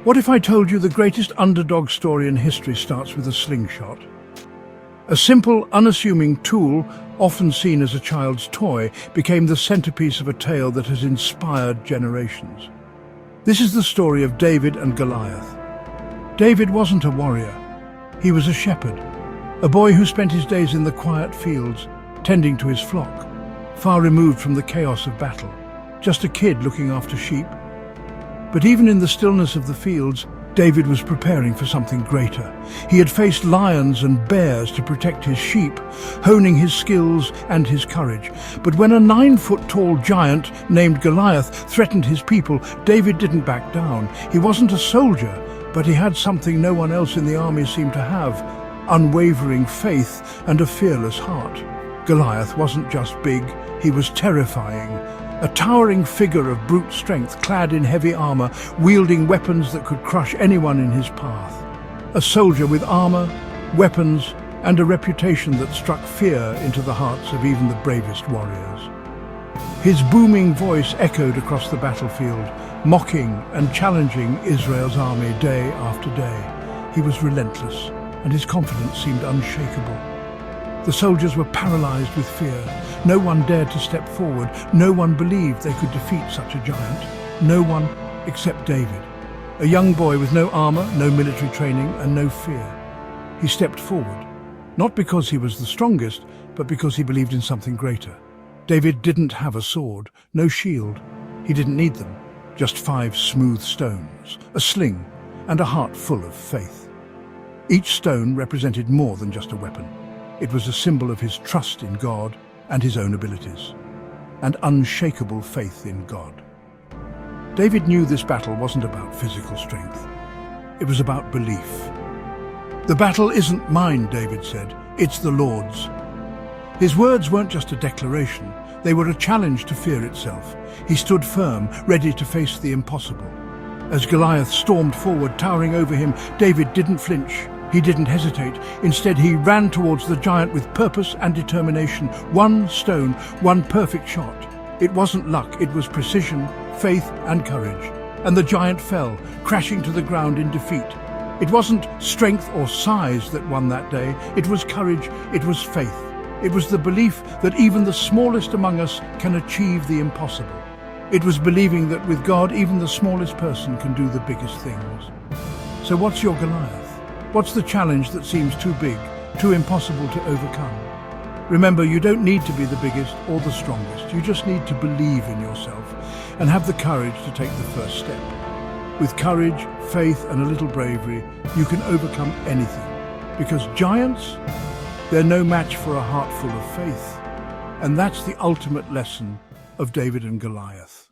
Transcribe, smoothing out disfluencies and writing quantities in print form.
What if I told you the greatest underdog story in history starts with a slingshot? A simple, unassuming tool, often seen as a child's toy, became the centerpiece of a tale that has inspired generations. This is the story of David and Goliath. David wasn't a warrior. He was a shepherd, a boy who spent his days in the quiet fields, tending to his flock, far removed from the chaos of battle, just a kid looking after sheep. But even in the stillness of the fields, David was preparing for something greater. He had faced lions and bears to protect his sheep, honing his skills and his courage. But when a 9-foot-tall giant named Goliath threatened his people, David didn't back down. He wasn't a soldier, but he had something no one else in the army seemed to have: unwavering faith and a fearless heart. Goliath wasn't just big, he was terrifying. A towering figure of brute strength, clad in heavy armor, wielding weapons that could crush anyone in his path. A soldier with armor, weapons, and a reputation that struck fear into the hearts of even the bravest warriors. His booming voice echoed across the battlefield, mocking and challenging Israel's army day after day. He was relentless, and his confidence seemed unshakable. The soldiers were paralyzed with fear. No one dared to step forward. No one believed they could defeat such a giant. No one except David, a young boy with no armor, no military training, and no fear. He stepped forward, not because he was the strongest, but because he believed in something greater. David didn't have a sword, no shield. He didn't need them, just 5 smooth stones, a sling, and a heart full of faith. Each stone represented more than just a weapon. It was a symbol of his trust in God and his own abilities, and unshakable faith in God. David knew this battle wasn't about physical strength. It was about belief. "The battle isn't mine," David said. "It's the Lord's." His words weren't just a declaration. They were a challenge to fear itself. He stood firm, ready to face the impossible. As Goliath stormed forward, towering over him, David didn't flinch. He didn't hesitate. Instead, he ran towards the giant with purpose and determination. One stone, one perfect shot. It wasn't luck, it was precision, faith, and courage. And the giant fell, crashing to the ground in defeat. It wasn't strength or size that won that day. It was courage, it was faith. It was the belief that even the smallest among us can achieve the impossible. It was believing that with God, even the smallest person can do the biggest things. So what's your Goliath? What's the challenge that seems too big, too impossible to overcome? Remember, you don't need to be the biggest or the strongest. You just need to believe in yourself and have the courage to take the first step. With courage, faith, and a little bravery, you can overcome anything. Because giants, they're no match for a heart full of faith. And that's the ultimate lesson of David and Goliath.